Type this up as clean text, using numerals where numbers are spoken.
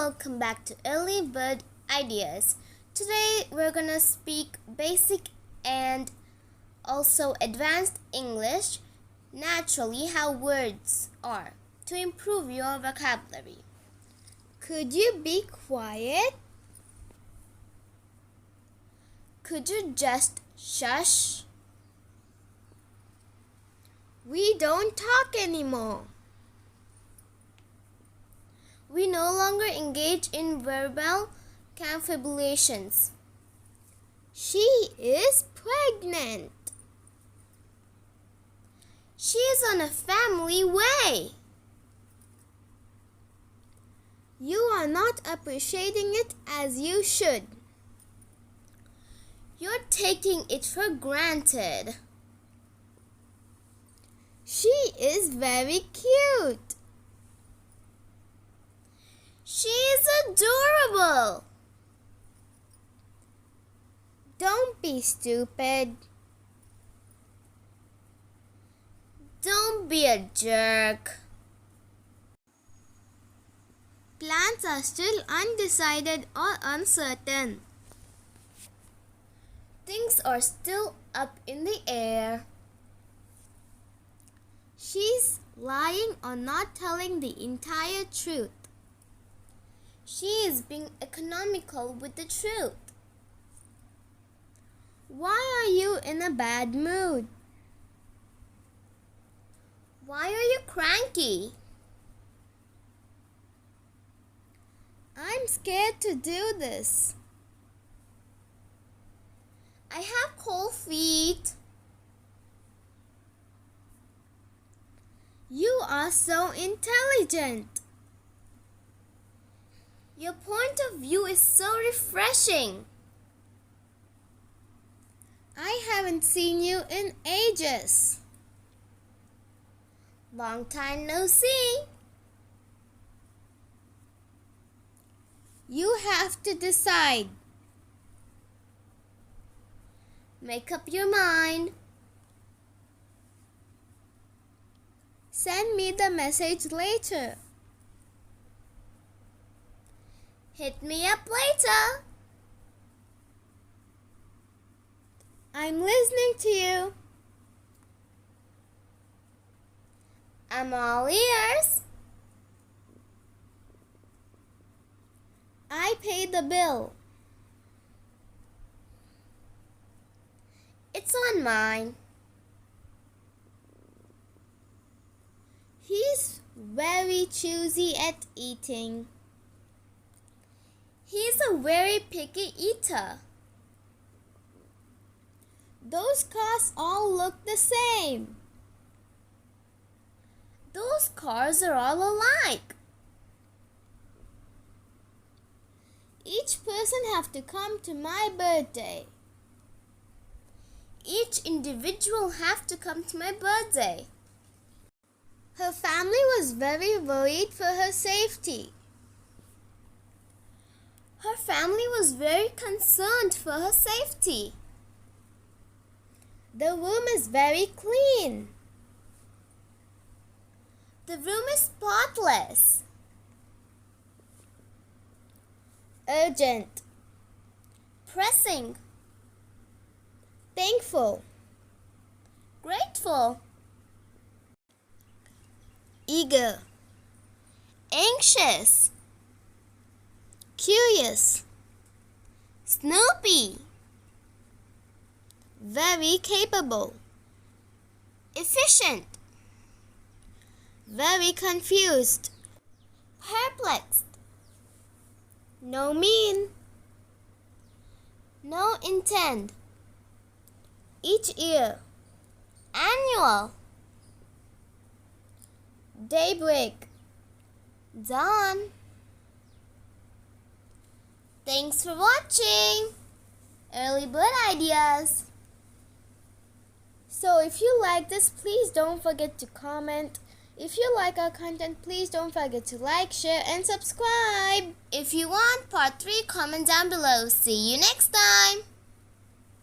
welcome back to Early Bird Ideas. Today we're gonna speak basic and also advanced English, naturally how words are, to improve your vocabulary. Could you be quiet? Could you just shush? We don't talk anymore. We no longer engage in verbal confabulations. She is pregnant. She is on a family way. You are not appreciating it as you should. You're taking it for granted. She is very cute. She is adorable. Don't be stupid. Don't be a jerk. Plans are still undecided or uncertain. Things are still up in the air. She's lying or not telling the entire truth. She is being economical with the truth. Why are you in a bad mood? Why are you cranky? I'm scared to do this. I have cold feet. You are so intelligent. Your point of view is so refreshing. I haven't seen you in ages. Long time no see. You have to decide. Make up your mind. Send me the message later. Hit me up later. I'm listening to you. I'm all ears. I pay the bill. It's on mine. He's very choosy at eating. He's a very picky eater. Those cars all look the same. Those cars are all alike. Each person have to come to my birthday. Each individual have to come to my birthday. Her family was very worried for her safety. Her family was very concerned for her safety. The room is very clean. The room is spotless. Urgent. Pressing. Thankful. Grateful. Eager. Anxious. Curious. Snoopy. Very capable. Efficient. Very confused. Perplexed. No mean. No intent. Each year. Annual. Daybreak. Dawn. Thanks for watching Early Bird Ideas. So if you like this, please don't forget to comment. If you like our content, please don't forget to like, share, and subscribe. If you want part 3, comment down below. See you next time.